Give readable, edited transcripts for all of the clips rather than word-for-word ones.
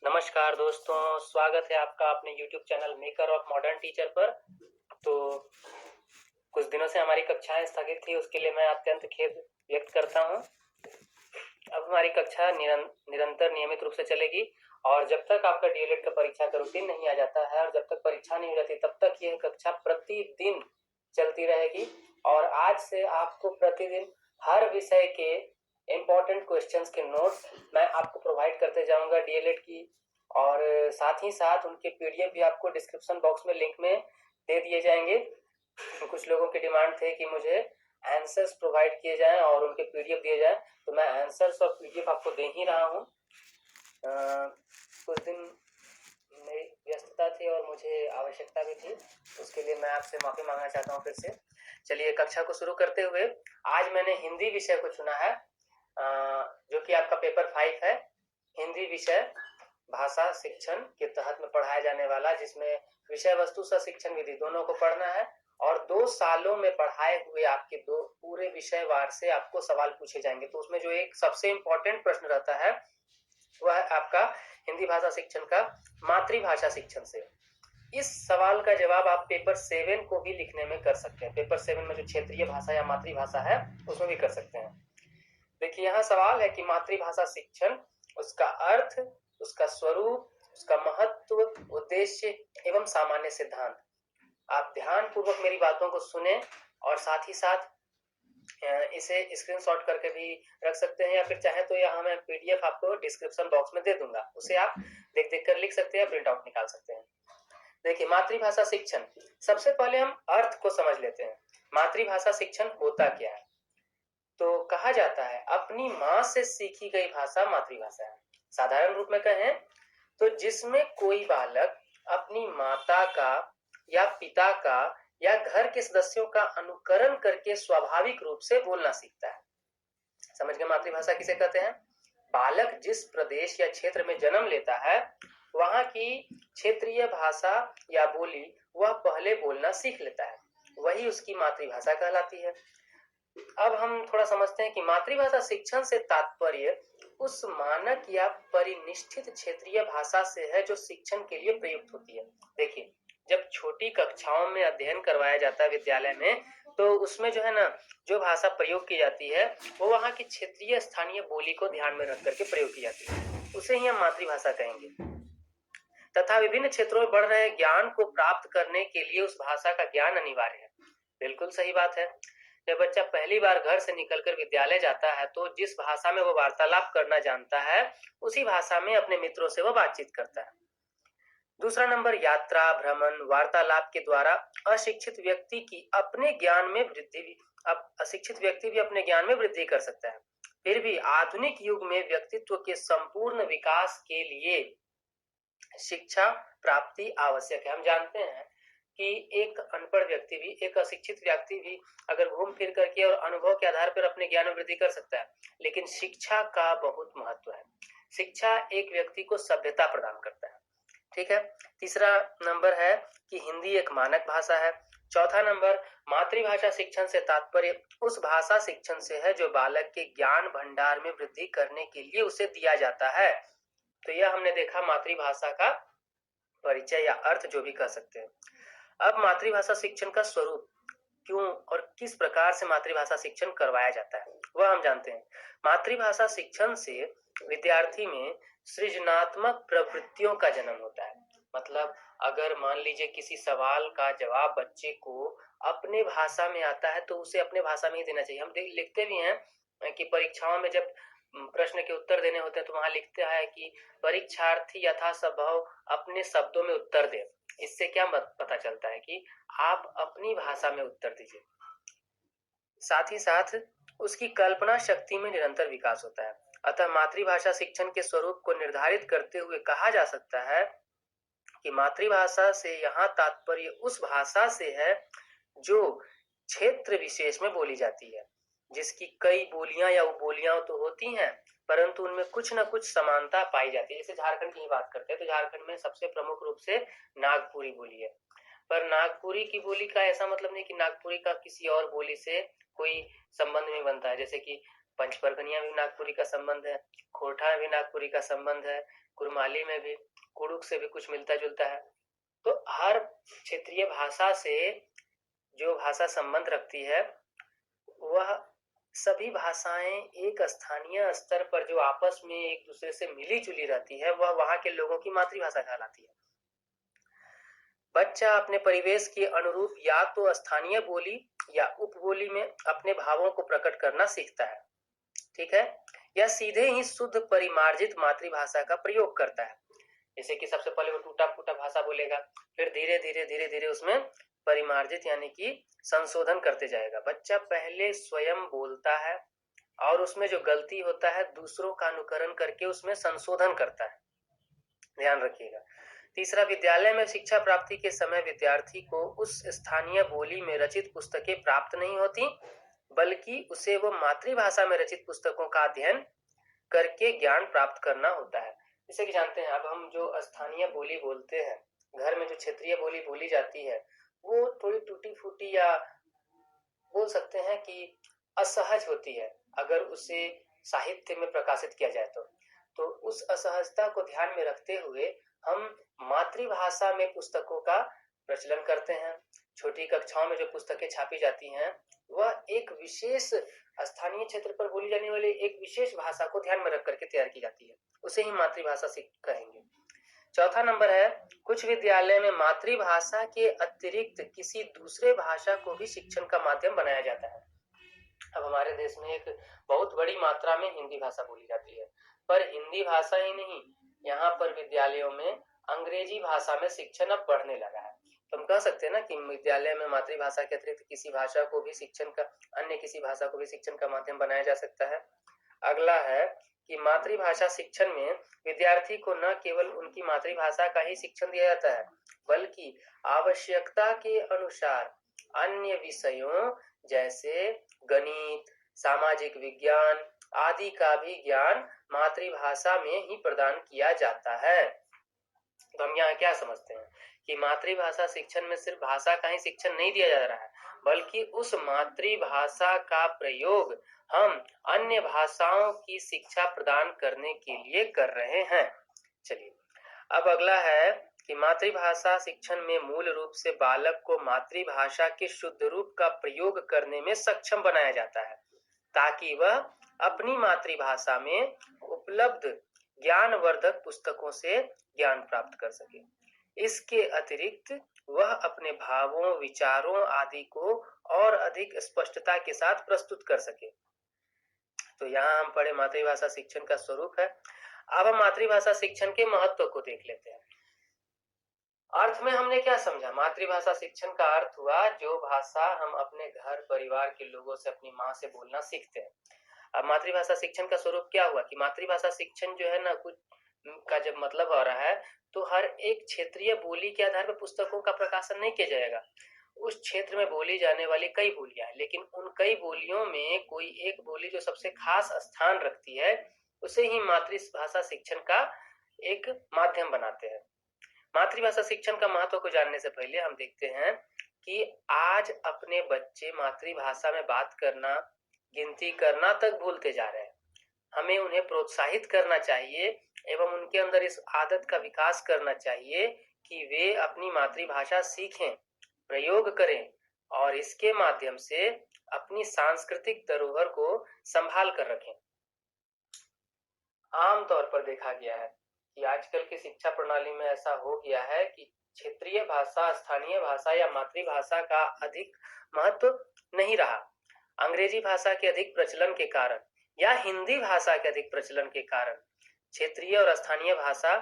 नमस्कार दोस्तों, स्वागत है आपका अपने YouTube channel maker of modern teacher पर। तो कुछ दिनों से हमारी कक्षाएं स्थगित थी, उसके लिए मैं अत्यंत खेद व्यक्त करता हूं। अब हमारी कक्षा निरंतर नियमित रूप से चलेगी और जब तक आपका डीएलएड का परीक्षा का रूटीन नहीं आ जाता है और जब तक परीक्षा नहीं हो जाती तब तक यह कक्षा प्रतिदिन चलती रहेगी। और आज से आपको प्रतिदिन हर विषय के इम्पोर्टेंट क्वेश्चंस के नोट्स मैं आपको प्रोवाइड करते जाऊंगा डीएलएड की, और साथ ही साथ उनके पीडीएफ भी आपको डिस्क्रिप्शन बॉक्स में लिंक में दे दिए जाएंगे। कुछ लोगों की डिमांड थे कि मुझे आंसर्स प्रोवाइड किए जाएं और उनके पीडीएफ दिए जाएं, तो मैं आंसर्स और पीडीएफ आपको दे ही रहा हूं। कुछ दिन मेरी व्यस्तता थी और मुझे आवश्यकता भी थी, उसके लिए मैं आपसे माफी मांगना चाहता हूं फिर से। चलिए कक्षा को शुरू करते हुए, आज मैंने हिंदी विषय को चुना है, जो कि आपका पेपर 5 है। हिंदी विषय भाषा शिक्षण के तहत में पढ़ाया जाने वाला, जिसमें विषय वस्तु सह शिक्षण विधि दोनों को पढ़ना है और 2 सालों में पढ़ाए हुए आपके दो पूरे विषय वार से आपको सवाल पूछे जाएंगे। तो उसमें जो एक सबसे इंपॉर्टेंट प्रश्न रहता है वह है आपका हिंदी भाषा शिक्षण का मातृभाषा शिक्षण से। इस सवाल का जवाब आप पेपर 7 को भी लिखने में कर सकते हैं। पेपर 7 में जो क्षेत्रीय भाषा या मातृभाषा है उसमें भी कर सकते हैं। देखिए यहाँ सवाल है कि मातृभाषा शिक्षण, उसका अर्थ, उसका स्वरूप, उसका महत्व, उद्देश्य एवं सामान्य सिद्धांत। आप ध्यान पूर्वक मेरी बातों को सुने और साथ ही साथ इसे स्क्रीनशॉट करके भी रख सकते हैं, या फिर चाहे तो यहाँ मैं पीडीएफ आपको डिस्क्रिप्शन बॉक्स में दे दूंगा, उसे आप देख देख कर लिख सकते हैं, प्रिंट आउट निकाल सकते हैं। देखिए मातृभाषा शिक्षण, सबसे पहले हम अर्थ को समझ लेते हैं। मातृभाषा शिक्षण होता क्या है? तो कहा जाता है अपनी माँ से सीखी गई भाषा मातृभाषा है। साधारण रूप में कहें तो जिसमें कोई बालक अपनी माता का या पिता का या घर के सदस्यों का अनुकरण करके स्वाभाविक रूप से बोलना सीखता है। समझ गए मातृभाषा किसे कहते हैं? बालक जिस प्रदेश या क्षेत्र में जन्म लेता है वहां की क्षेत्रीय भाषा या बोली वह पहले बोलना सीख लेता है, वही उसकी मातृभाषा कहलाती है। अब हम थोड़ा समझते हैं कि मातृभाषा शिक्षण से तात्पर्य उस मानक या परिनिष्ठित क्षेत्रीय भाषा से है जो शिक्षण के लिए प्रयुक्त होती है। देखिए जब छोटी कक्षाओं में अध्ययन करवाया जाता है विद्यालय में, तो उसमें जो है ना, जो भाषा प्रयोग की जाती है वो वहाँ की क्षेत्रीय स्थानीय बोली को ध्यान में रख करके प्रयोग की जाती है, उसे ही हम मातृभाषा कहेंगे। तथा विभिन्न क्षेत्रों में बढ़ रहे ज्ञान को प्राप्त करने के लिए उस भाषा का ज्ञान अनिवार्य है। बिल्कुल सही बात है। जब बच्चा पहली बार घर से निकलकर विद्यालय जाता है तो जिस भाषा में वो वार्तालाप करना जानता है उसी भाषा में अपने मित्रों से वो बातचीत करता है। दूसरा नंबर, यात्रा, भ्रमण, वार्तालाप के द्वारा अशिक्षित व्यक्ति की अपने ज्ञान में वृद्धि भी अशिक्षित व्यक्ति भी अपने ज्ञान में वृद्धि कर सकता है। फिर भी आधुनिक युग में व्यक्तित्व के संपूर्ण विकास के लिए शिक्षा प्राप्ति आवश्यक है। हम जानते हैं कि एक अनपढ़ व्यक्ति भी, एक अशिक्षित व्यक्ति भी अगर घूम फिर करके और अनुभव के आधार पर अपने ज्ञान में वृद्धि कर सकता है, लेकिन शिक्षा का बहुत महत्व है। शिक्षा एक व्यक्ति को सभ्यता प्रदान करता है। ठीक है। तीसरा नंबर है कि हिंदी एक मानक भाषा है। चौथा नंबर, मातृभाषा शिक्षण से तात्पर्य उस भाषा शिक्षण से है जो बालक के ज्ञान भंडार में वृद्धि करने के लिए उसे दिया जाता है। तो यह हमने देखा मातृभाषा का परिचय या अर्थ, जो भी कह सकते हैं। अब मातृभाषा शिक्षण का स्वरूप, क्यों और किस प्रकार से मातृभाषा शिक्षण करवाया जाता है वह हम जानते हैं। मातृभाषा शिक्षण से विद्यार्थी में सृजनात्मक प्रवृत्तियों का जन्म होता है। मतलब अगर मान लीजिए किसी सवाल का जवाब बच्चे को अपने भाषा में आता है तो उसे अपने भाषा में ही देना चाहिए। हम लिखते भी हैं कि परीक्षाओं में जब प्रश्न के उत्तर देने होते हैं तो वहां लिखते हैं कि परीक्षार्थी यथासंभव अपने शब्दों में उत्तर दे। इससे क्या पता चलता है कि आप अपनी भाषा में उत्तर दीजिए। साथ ही साथ उसकी कल्पना शक्ति में निरंतर विकास होता है। अतः मातृभाषा शिक्षण के स्वरूप को निर्धारित करते हुए कहा जा सकता है कि मातृभाषा से यहाँ तात्पर्य उस भाषा से है जो क्षेत्र विशेष में बोली जाती है, जिसकी कई बोलियां या उपबोलियां तो होती हैं परंतु उनमें कुछ न कुछ समानता पाई जाती है। जैसे झारखंड की ही बात करते हैं तो झारखंड में सबसे प्रमुख रूप से नागपुरी बोली है, पर नागपुरी की बोली का ऐसा मतलब नहीं कि नागपुरी का किसी और बोली से कोई संबंध नहीं बनता है। जैसे कि पंचपरगनिया में भी नागपुरी का संबंध है, खोरठा में भी नागपुरी का संबंध है, कुरमाली में भी, कुड़ुक से भी कुछ मिलता जुलता है। तो हर क्षेत्रीय भाषा से जो भाषा संबंध रखती है वह सभी भाषाएं एक स्थानीय स्तर पर जो आपस में एक दूसरे से मिली जुली रहती है वह वहां के लोगों की मातृभाषा कहलाती है। बच्चा अपने परिवेश के अनुरूप या तो स्थानीय बोली या उपबोली में अपने भावों को प्रकट करना सीखता है, ठीक है, या सीधे ही शुद्ध परिमार्जित मातृभाषा का प्रयोग करता है। जैसे कि सबसे पहले वो टूटा फूटा भाषा बोलेगा, फिर धीरे धीरे धीरे धीरे उसमें परिमार्जित यानी कि संशोधन करते जाएगा। बच्चा पहले स्वयं बोलता है और उसमें जो गलती होता है दूसरों का अनुकरण करके उसमें संशोधन करता है, ध्यान रखिएगा। तीसरा, विद्यालय में शिक्षा प्राप्ति के समय विद्यार्थी को उस स्थानीय बोली में रचित पुस्तकें प्राप्त नहीं होती, बल्कि उसे वो मातृभाषा में रचित पुस्तकों का अध्ययन करके ज्ञान प्राप्त करना होता है। जैसे कि जानते हैं, अब हम जो स्थानीय बोली बोलते हैं, घर में जो क्षेत्रीय बोली बोली जाती है वो थोड़ी टूटी फूटी या बोल सकते हैं कि असहज होती है अगर उसे साहित्य में प्रकाशित किया जाए तो उस असहजता को ध्यान में रखते हुए हम मातृभाषा में पुस्तकों का प्रचलन करते हैं। छोटी कक्षाओं में जो पुस्तकें छापी जाती हैं वह एक विशेष स्थानीय क्षेत्र पर बोली जाने वाली एक विशेष भाषा को ध्यान में रख करके तैयार की जाती है, उसे ही मातृभाषा कहेंगे। चौथा नंबर है, कुछ विद्यालय में मातृभाषा के अतिरिक्त किसी दूसरे भाषा को भी शिक्षण का माध्यम बनाया जाता है। अब हमारे देश में एक बहुत बड़ी मात्रा में हिंदी भाषा बोली जाती है, पर हिंदी भाषा ही नहीं, यहाँ पर विद्यालयों में अंग्रेजी भाषा में शिक्षण अब बढ़ने लगा है। तो हम कह सकते हैं ना कि विद्यालय में मातृभाषा के अतिरिक्त किसी भाषा को भी शिक्षण का, अन्य किसी भाषा को भी शिक्षण का माध्यम बनाया जा सकता है। अगला है कि मातृभाषा शिक्षण में विद्यार्थी को न केवल उनकी मातृभाषा का ही शिक्षण दिया जाता है, बल्कि आवश्यकता के अनुसार अन्य विषयों जैसे गणित, सामाजिक विज्ञान आदि का भी ज्ञान मातृभाषा में ही प्रदान किया जाता है। तो हम यहाँ क्या समझते हैं कि मातृभाषा शिक्षण में सिर्फ भाषा का ही शिक्षण नहीं दिया जा रहा है, बल्कि उस मातृभाषा का प्रयोग हम अन्य भाषाओं की शिक्षा प्रदान करने के लिए कर रहे हैं। चलिए, अब अगला है कि मातृभाषा शिक्षण में मूल रूप से बालक को मातृभाषा के शुद्ध रूप का प्रयोग करने में सक्षम बनाया जाता है, ताकि वह अपनी मातृभाषा में उपलब्ध ज्ञानवर्धक पुस्तकों से ज्ञान प्राप्त कर सके। इसके अतिरिक्त वह अपने भावों, विचारों आदि को और अधिक स्पष्टता के साथ प्रस्तुत कर सके। तो यहाँ हम पढ़े मातृभाषा शिक्षण का स्वरूप है। अब हम मातृभाषा शिक्षण के महत्व को देख लेते हैं। अर्थ में हमने क्या समझा? मातृभाषा शिक्षण का अर्थ हुआ जो भाषा हम अपने घर परिवार के लोगों से, अपनी माँ से बोलना सीखते हैं। अब मातृभाषा शिक्षण का स्वरूप क्या हुआ कि मातृभाषा शिक्षण जो है ना, कुछ का जब मतलब हो रहा है तो हर एक क्षेत्रीय बोली के आधार पर पुस्तकों का प्रकाशन नहीं किया जाएगा। उस क्षेत्र में बोली जाने वाली कई बोलियां हैं, लेकिन उन कई बोलियों में कोई एक बोली जो सबसे खास स्थान रखती है उसे ही मातृभाषा शिक्षण का एक माध्यम बनाते हैं। मातृभाषा शिक्षण का महत्व को जानने से पहले हम देखते हैं कि आज अपने बच्चे मातृभाषा में बात करना, गिनती करना तक भूलते जा रहे हैं। हमें उन्हें प्रोत्साहित करना चाहिए एवं उनके अंदर इस आदत का विकास करना चाहिए कि वे अपनी मातृभाषा सीखें, प्रयोग करें और इसके माध्यम से अपनी सांस्कृतिक धरोहर को संभाल कर रखें। आमतौर पर देखा गया है कि आजकल की शिक्षा प्रणाली में ऐसा हो गया है कि क्षेत्रीय भाषा, स्थानीय भाषा या मातृभाषा का अधिक महत्व नहीं रहा। अंग्रेजी भाषा के अधिक प्रचलन के कारण या हिंदी भाषा के अधिक प्रचलन के कारण क्षेत्रीय और स्थानीय भाषा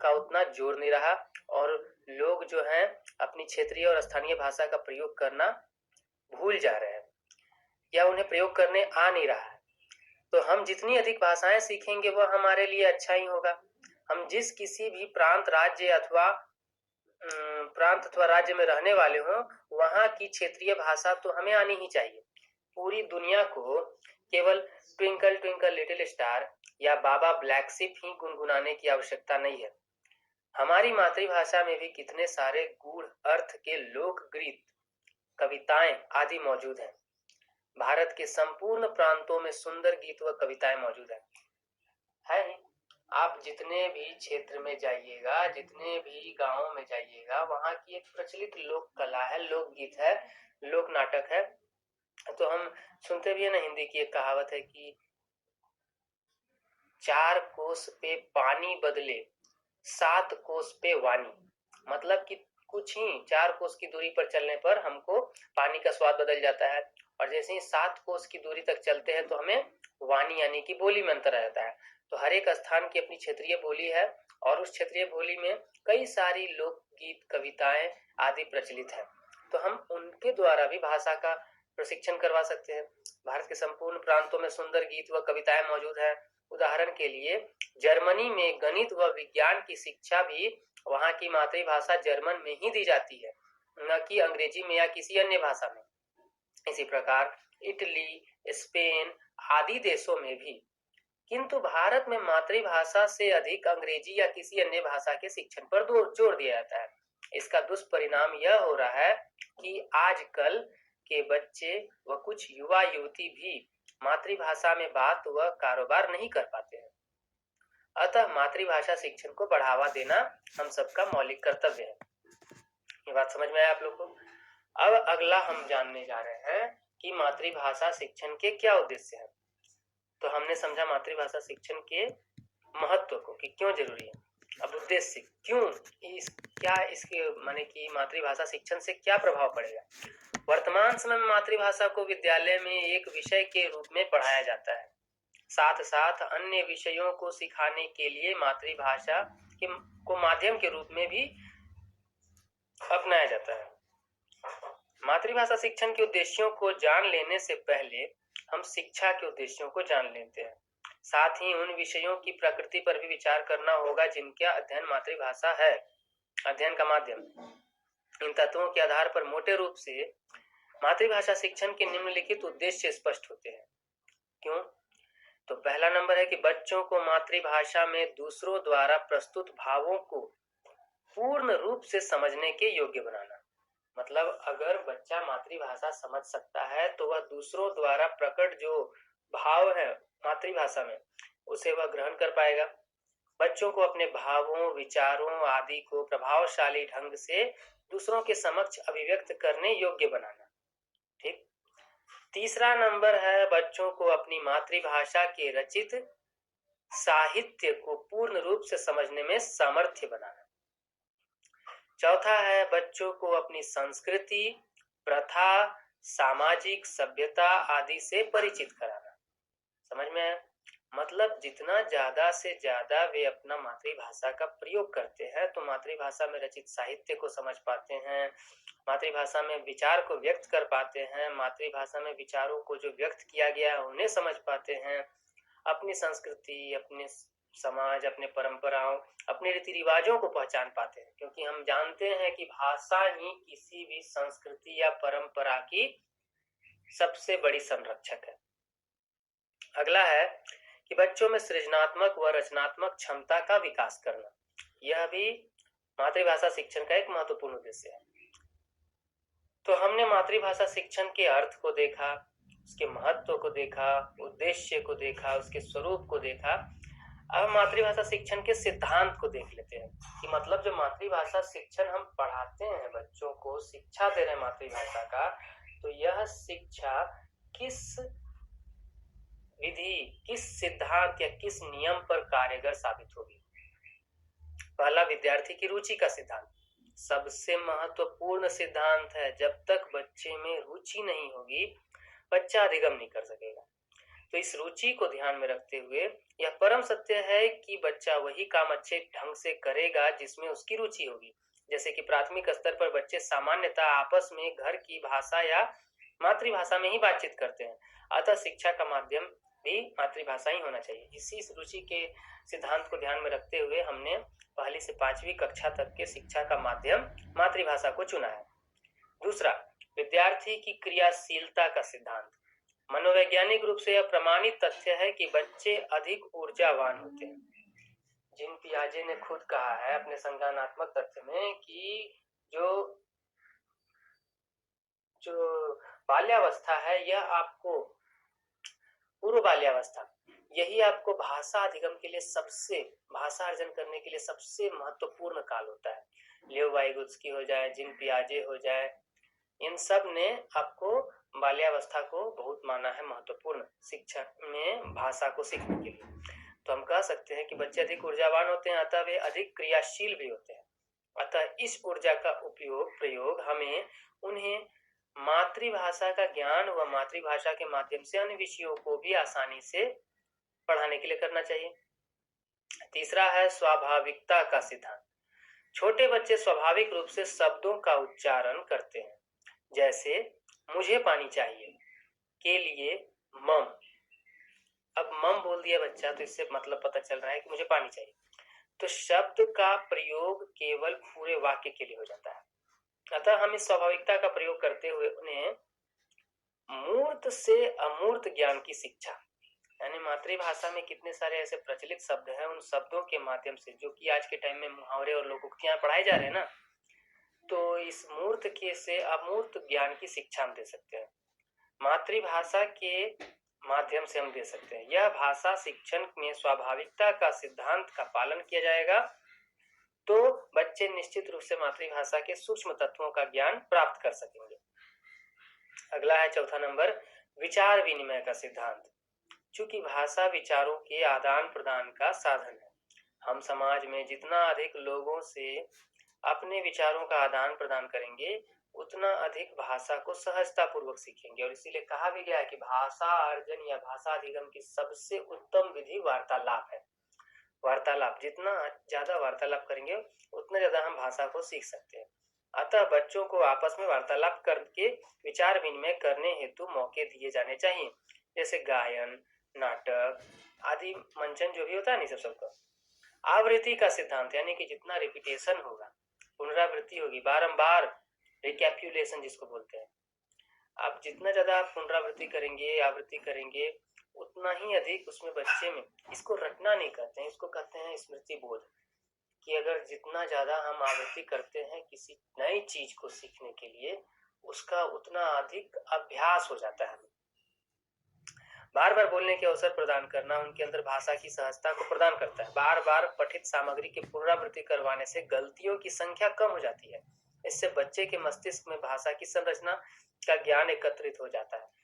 का उतना जोर नहीं रहा और लोग जो हैं अपनी क्षेत्रीय और स्थानीय भाषा का प्रयोग करना भूल जा रहे हैं या उन्हें प्रयोग करने आ नहीं रहा है। तो हम जितनी अधिक भाषाएं सीखेंगे वह हमारे लिए अच्छा ही होगा। हम जिस किसी भी प्रांत, राज्य में रहने वाले हों, वहां की क्षेत्रीय भाषा तो हमें आनी ही चाहिए। पूरी दुनिया को केवल ट्विंकल ट्विंकल लिटिल स्टार या बाबा ब्लैक शिप ही गुनगुनाने की आवश्यकता नहीं है। हमारी मातृभाषा में भी कितने सारे गूढ़ अर्थ के लोक गीत, कविताएं आदि मौजूद हैं। भारत के संपूर्ण प्रांतों में सुंदर गीत व कविताएं मौजूद है ही। आप जितने भी क्षेत्र में जाइएगा, जितने भी गांवों में जाइएगा, वहां की एक प्रचलित लोक कला है, लोकगीत है, लोक नाटक है। तो हम सुनते भी है ना, हिंदी की एक कहावत है कि 4 कोस पे पानी बदले 7 कोस पे वाणी। मतलब कि कुछ ही 4 कोस की दूरी पर चलने पर हमको पानी का स्वाद बदल जाता है, और जैसे ही 7 कोस की दूरी तक चलते हैं तो हमें वाणी यानी कि बोली में अंतर आ जाता है। तो हर एक स्थान की अपनी क्षेत्रीय बोली है, और उस क्षेत्रीय बोली में कई सारी लोकगीत, कविताएं आदि प्रचलित है। तो हम उनके द्वारा भी भाषा का प्रशिक्षण करवा सकते हैं। भारत के संपूर्ण प्रांतों में सुंदर गीत व कविताएं मौजूद है। उदाहरण के लिए जर्मनी में गणित व विज्ञान की शिक्षा भी वहां की मातृभाषा जर्मन में ही दी जाती है, न कि अंग्रेजी में या किसी अन्य भाषा में। इसी प्रकार इटली, स्पेन आदि देशों में भी। किंतु भारत में मातृभाषा से अधिक अंग्रेजी या किसी अन्य भाषा के शिक्षण पर जोर दिया जाता है। इसका दुष्परिणाम यह हो रहा है कि आजकल के बच्चे व कुछ युवा युवती भी मातृभाषा में बात व कारोबार नहीं कर पाते हैं। अतः मातृभाषा शिक्षण को बढ़ावा देना हम सबका मौलिक कर्तव्य है। ये बात समझ में आया आप लोग को? अब अगला हम जानने जा रहे हैं कि मातृभाषा शिक्षण के क्या उद्देश्य हैं। तो हमने समझा मातृभाषा शिक्षण के महत्व को कि क्यों जरूरी है। अब उद्देश्य क्यों, क्या इसके माने कि मातृभाषा शिक्षण से क्या प्रभाव पड़ेगा। वर्तमान समय में मातृभाषा को विद्यालय में एक विषय के रूप में पढ़ाया जाता है। साथ साथ अन्य विषयों को सिखाने के लिए मातृभाषा को माध्यम के रूप में भी अपनाया जाता है। मातृभाषा शिक्षण के उद्देश्यों को जान लेने से पहले हम शिक्षा के उद्देश्यों को जान लेते हैं। साथ ही उन विषयों की प्रकृति पर भी विचार करना होगा जिनका अध्ययन मातृभाषा है, अध्ययन का माध्यम। इन तत्वों के आधार पर मोटे रूप से मातृभाषा शिक्षण के निम्नलिखित उद्देश्य स्पष्ट होते हैं। क्यों? तो पहला नंबर है कि बच्चों को मातृभाषा में दूसरों द्वारा प्रस्तुत भावों को पूर्ण रूप से समझने के योग्य बनाना। मतलब अगर बच्चा मातृभाषा समझ सकता है तो वह दूसरों द्वारा प्रकट जो भाव है मातृभाषा में उसे वह ग्रहण कर पाएगा। बच्चों को अपने भावों, विचारों आदि को प्रभावशाली ढंग से दूसरों के समक्ष अभिव्यक्त करने योग्य बनाना। ठीक। तीसरा नंबर है बच्चों को अपनी मातृभाषा के रचित साहित्य को पूर्ण रूप से समझने में सामर्थ्य बनाना। चौथा है बच्चों को अपनी संस्कृति, प्रथा, सामाजिक सभ्यता आदि से परिचित कराना। समझ में आया? मतलब जितना ज्यादा से ज्यादा वे अपना मातृभाषा का प्रयोग करते हैं तो मातृभाषा में रचित साहित्य को समझ पाते हैं, मातृभाषा में विचार को व्यक्त कर पाते हैं, मातृभाषा में विचारों को जो व्यक्त किया गया है उन्हें समझ पाते हैं, अपनी संस्कृति, अपने समाज, अपने परंपराओं, अपने रीति रिवाजों को पहचान पाते हैं। क्योंकि हम जानते हैं कि भाषा ही किसी भी संस्कृति या परंपरा की सबसे बड़ी संरक्षक है। अगला है कि बच्चों में सृजनात्मक व रचनात्मक क्षमता का विकास करना। यह भी मातृभाषा शिक्षण का एक महत्वपूर्ण उद्देश्य है। तो हमने मातृभाषा शिक्षण के अर्थ को देखा, उसके महत्व को देखा, उद्देश्य को देखा, उसके स्वरूप को देखा। अब मातृभाषा शिक्षण के सिद्धांत को देख लेते हैं कि मतलब जो मातृभाषा शिक्षण हम पढ़ाते हैं, बच्चों को शिक्षा दे रहे हैं मातृभाषा का, तो यह शिक्षा किस विधि, किस सिद्धांत या किस नियम पर कारगर साबित होगी। पहला, विद्यार्थी की रुचि का सिद्धांत सबसे महत्वपूर्ण सिद्धांत है। जब तक बच्चे में रुचि नहीं होगी बच्चा अधिगम नहीं कर सकेगा। तो इस रुचि को ध्यान में रखते हुए यह परम सत्य है कि बच्चा वही काम अच्छे ढंग से करेगा जिसमें उसकी रुचि होगी। जैसे कि प्राथमिक स्तर पर बच्चे सामान्यतः आपस में घर की भाषा या मातृभाषा में ही बातचीत करते हैं, अतः शिक्षा का माध्यम भी मातृभाषा ही होना चाहिए। इसी रुचि के सिद्धांत को ध्यान में रखते हुए हमने पहली से 5वीं कक्षा तक के शिक्षा का माध्यम मातृभाषा को चुना है। दूसरा, विद्यार्थी की क्रियाशीलता का सिद्धांत। मनोवैज्ञानिक रूप से यह प्रमाणित तथ्य है कि बच्चे अधिक ऊर्जावान होते हैं। जीन पियाजे ने खुद कहा है अपने संज्ञानात्मक तथ्य में कि जो बाल्यावस्था है, यह आपको पूर्व बाल्यावस्था, यही आपको भाषा अधिगम के लिए भाषा अर्जन करने के लिए सबसे महत्वपूर्ण काल होता है। लियो वाइगोत्स्की हो जाए, जीन पियाजे हो जाए, इन सब ने आपको बाल्यावस्था को बहुत माना है महत्वपूर्ण शिक्षा में भाषा को सीखने के लिए। तो हम कह सकते हैं कि बच्चे अधिक ऊर्जावान होते हैं, अतः वे अधिक क्रियाशील भी होते हैं। अतः इस ऊर्जा का प्रयोग हमें उन्हें मातृभाषा का ज्ञान व मातृभाषा के माध्यम से अन्य विषयों को भी आसानी से पढ़ाने के लिए करना चाहिए। तीसरा है स्वाभाविकता का सिद्धांत। छोटे बच्चे स्वाभाविक रूप से शब्दों का उच्चारण करते हैं, जैसे मुझे पानी चाहिए के लिए मम। अब मम बोल दिया बच्चा तो इससे मतलब पता चल रहा है कि मुझे पानी चाहिए। तो शब्द का प्रयोग केवल पूरे वाक्य के लिए हो जाता है। अतः हम इस स्वाभाविकता का प्रयोग करते हुए उन्हें मूर्त से अमूर्त ज्ञान की शिक्षा, यानी मातृभाषा में कितने सारे ऐसे प्रचलित शब्द हैं, उन शब्दों के माध्यम से, जो कि आज के टाइम में मुहावरे और लोकोक्तियां पढ़ाए जा रहे हैं ना, तो इस मूर्त के से अमूर्त ज्ञान की शिक्षा हम दे सकते हैं, मातृभाषा के माध्यम से हम दे सकते हैं। यह भाषा शिक्षण में स्वाभाविकता का सिद्धांत का पालन किया जाएगा तो बच्चे निश्चित रूप से मातृभाषा के सूक्ष्म तत्वों का ज्ञान प्राप्त कर सकेंगे। अगला है चौथा नंबर, विचार विनिमय का सिद्धांत। चूंकि भाषा विचारों के आदान प्रदान का साधन है, हम समाज में जितना अधिक लोगों से अपने विचारों का आदान प्रदान करेंगे उतना अधिक भाषा को सहजता पूर्वक सीखेंगे। और इसीलिए कहा भी गया है कि भाषा अर्जन या भाषा अधिगम की सबसे उत्तम विधि वार्तालाप है। वार्तालाप, जितना ज्यादा वार्तालाप करेंगे उतना ज्यादा हम भाषा को सीख सकते हैं। अतः बच्चों को आपस में वार्तालाप करके विचार विनिमय करने हेतु मौके दिए जाने चाहिए, जैसे गायन, नाटक आदि मंचन जो भी होता है, नहीं सबका। आवृत्ति का सिद्धांत, यानी कि जितना रिपीटेशन होगा, पुनरावृत्ति होगी, बारंबार रिकैप्युलेशन जिसको बोलते हैं, आप जितना ज्यादा आप पुनरावृत्ति करेंगे, आवृत्ति करेंगे, उतना ही अधिक उसमें बच्चे में, इसको रटना नहीं कहते हैं, इसको कहते हैं स्मृति बोध, कि अगर जितना ज्यादा हम आवृत्ति करते हैं किसी नई चीज को सीखने के लिए, उसका उतना अधिक अभ्यास हो जाता है। बार बार बोलने के अवसर प्रदान करना उनके अंदर भाषा की सहजता को प्रदान करता है। बार बार पठित सामग्री की पुनरावृत्ति करवाने से गलतियों की संख्या कम हो जाती है। इससे बच्चे के मस्तिष्क में भाषा की संरचना का ज्ञान एकत्रित हो जाता है।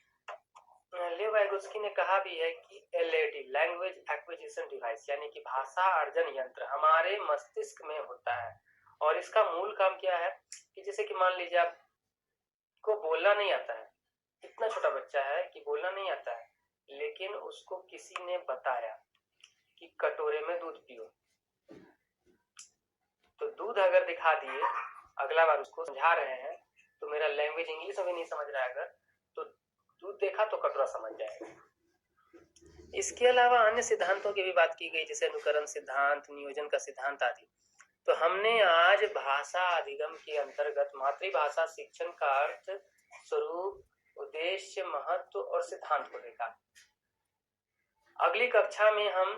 लियो वाइगोत्स्की ने कहा भी है कि एलएडी, लैंग्वेज एक्विजिशन डिवाइस, यानी कि भाषा अर्जन यंत्र हमारे मस्तिष्क में होता है। और इसका मूल काम क्या है कि जैसे कि मान लीजिए आपको बोलना नहीं आता है, इतना छोटा बच्चा है कि बोलना नहीं आता है, लेकिन उसको किसी ने बताया कि कटोरे में दूध पियो, तो दूध अगर दिखा दिए, अगला बार उसको समझा रहे हैं, तो मेरा लैंग्वेज इंग्लिश में भी नहीं समझ रहा है, अगर तो दूध देखा तो कटोरा समझ जाएगा। इसके अलावा अन्य सिद्धांतों की भी बात की गई, जैसे अनुकरण सिद्धांत, नियोजन का सिद्धांत आदि। तो हमने आज भाषा अधिगम के अंतर्गत मातृभाषा शिक्षण का अर्थ, स्वरूप, उद्देश्य, महत्व और सिद्धांत को देखा। अगली कक्षा में हम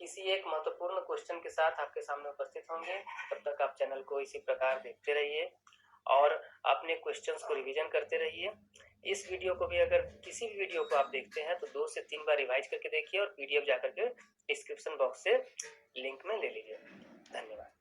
किसी एक महत्वपूर्ण क्वेश्चन के साथ आपके सामने उपस्थित होंगे। तब तक आप चैनल को इसी प्रकार देखते रहिए और अपने क्वेश्चंस को रिवीजन करते रहिए। इस वीडियो को भी, अगर किसी भी वीडियो को आप देखते हैं तो 2 से 3 बार रिवाइज करके देखिए और पीडीएफ जाकर के डिस्क्रिप्शन बॉक्स से लिंक में ले लीजिए। धन्यवाद।